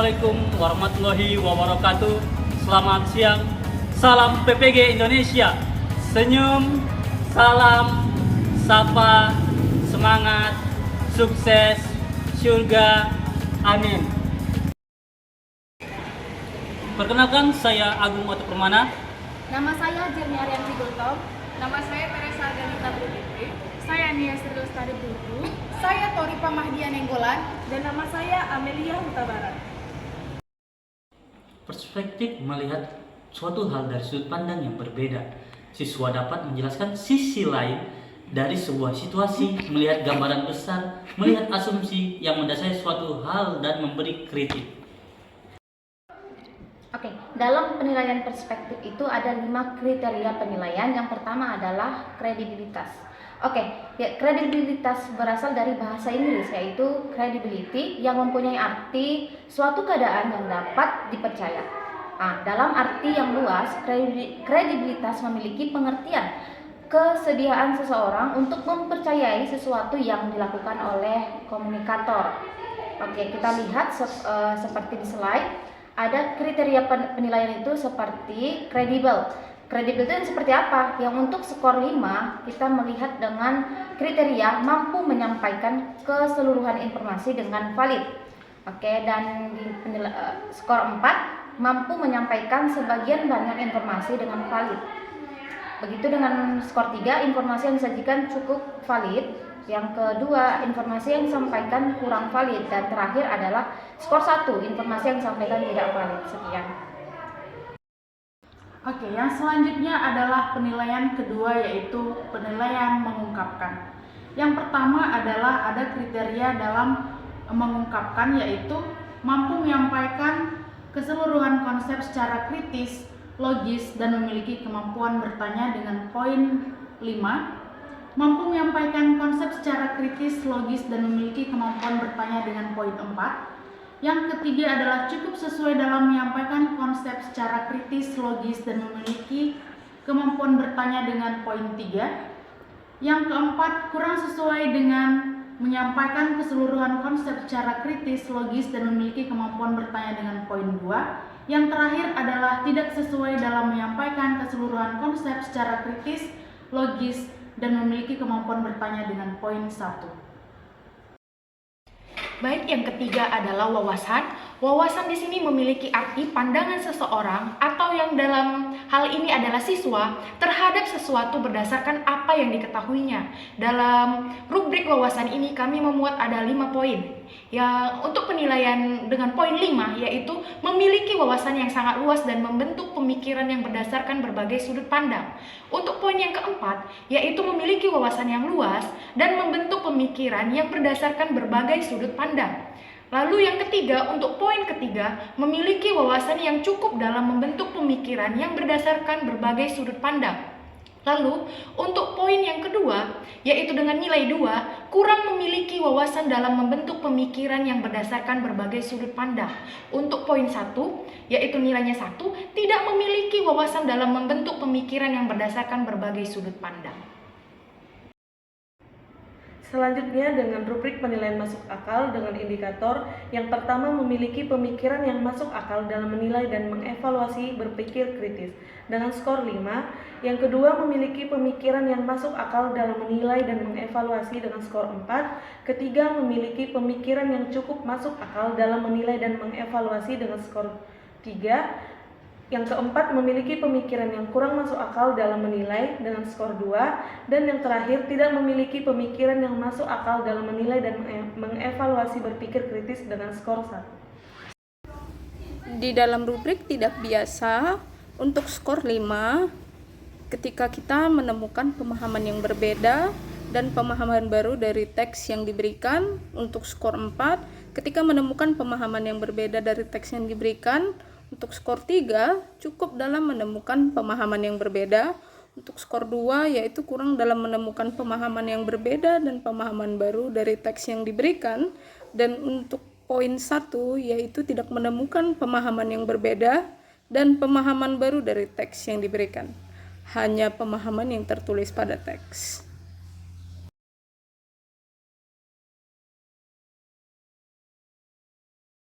Assalamualaikum warahmatullahi wabarakatuh. Selamat siang. Salam PPG Indonesia. Senyum, salam, sapa, semangat, sukses, surga. Amin. Perkenalkan, saya Agung Oto Permana. Nama saya Jerni Arianti Gultom. Nama saya Teresa Ganita Brutiti. Saya Nia Sri Lestari Bulu. Saya Toripa Mahdia Nenggolan. Dan nama saya Amelia Huta Barat. Perspektif melihat suatu hal dari sudut pandang yang berbeda. Siswa dapat menjelaskan sisi lain dari sebuah situasi, melihat gambaran besar, melihat asumsi yang mendasari suatu hal dan memberi kritik. Oke, dalam penilaian perspektif itu ada 5 kriteria penilaian. Yang pertama adalah kredibilitas. Kredibilitas berasal dari bahasa Inggris, yaitu credibility, yang mempunyai arti suatu keadaan yang dapat dipercaya. Dalam arti yang luas, kredibilitas memiliki pengertian kesediaan seseorang untuk mempercayai sesuatu yang dilakukan oleh komunikator. Kita lihat seperti di slide. Ada kriteria penilaian itu seperti kredibel. Kredibel itu seperti apa? Yang untuk skor 5 kita melihat dengan kriteria mampu menyampaikan keseluruhan informasi dengan valid. Dan di skor 4 mampu menyampaikan sebagian banyak informasi dengan valid. Begitu dengan skor 3, informasi yang disajikan cukup valid. Yang kedua, informasi yang disampaikan kurang valid. Dan terakhir adalah skor 1, informasi yang disampaikan tidak valid. Sekian. Yang selanjutnya adalah penilaian kedua, yaitu penilaian mengungkapkan. Yang pertama adalah ada kriteria dalam mengungkapkan, yaitu mampu menyampaikan keseluruhan konsep secara kritis, logis, dan memiliki kemampuan bertanya dengan poin 5. Mampu menyampaikan konsep secara kritis, logis, dan memiliki kemampuan bertanya dengan poin 4. Yang ketiga adalah cukup sesuai dalam menyampaikan konsep secara kritis, logis, dan memiliki kemampuan bertanya dengan poin 3. Yang keempat, kurang sesuai dengan menyampaikan keseluruhan konsep secara kritis, logis, dan memiliki kemampuan bertanya dengan poin 2. Yang terakhir adalah tidak sesuai dalam menyampaikan keseluruhan konsep secara kritis, logis, dan memiliki kemampuan bertanya dengan poin 1. Baik, yang ketiga adalah wawasan. Wawasan di sini memiliki arti pandangan seseorang atau yang dalam hal ini adalah siswa terhadap sesuatu berdasarkan apa yang diketahuinya. Dalam rubrik wawasan ini kami memuat ada 5 poin. Untuk penilaian dengan poin 5 yaitu memiliki wawasan yang sangat luas dan membentuk pemikiran yang berdasarkan berbagai sudut pandang. Untuk poin yang keempat yaitu memiliki wawasan yang luas dan membentuk pemikiran yang berdasarkan berbagai sudut pandang. Lalu yang ketiga, untuk poin ketiga, memiliki wawasan yang cukup dalam membentuk pemikiran yang berdasarkan berbagai sudut pandang. Lalu, untuk poin yang kedua, yaitu dengan nilai 2, kurang memiliki wawasan dalam membentuk pemikiran yang berdasarkan berbagai sudut pandang. Untuk poin 1, yaitu nilainya 1, tidak memiliki wawasan dalam membentuk pemikiran yang berdasarkan berbagai sudut pandang. Selanjutnya dengan rubrik penilaian masuk akal dengan indikator. Yang pertama, memiliki pemikiran yang masuk akal dalam menilai dan mengevaluasi berpikir kritis dengan skor 5. Yang kedua, memiliki pemikiran yang masuk akal dalam menilai dan mengevaluasi dengan skor 4. Ketiga, memiliki pemikiran yang cukup masuk akal dalam menilai dan mengevaluasi dengan skor 3. Yang keempat, memiliki pemikiran yang kurang masuk akal dalam menilai dengan skor 2. Dan yang terakhir, tidak memiliki pemikiran yang masuk akal dalam menilai dan mengevaluasi berpikir kritis dengan skor 1. Di dalam rubrik tidak biasa, untuk skor 5, ketika kita menemukan pemahaman yang berbeda dan pemahaman baru dari teks yang diberikan. Untuk skor 4, ketika menemukan pemahaman yang berbeda dari teks yang diberikan. Untuk skor 3, cukup dalam menemukan pemahaman yang berbeda. Untuk skor 2, yaitu kurang dalam menemukan pemahaman yang berbeda dan pemahaman baru dari teks yang diberikan. Dan untuk poin 1, yaitu tidak menemukan pemahaman yang berbeda dan pemahaman baru dari teks yang diberikan. Hanya pemahaman yang tertulis pada teks.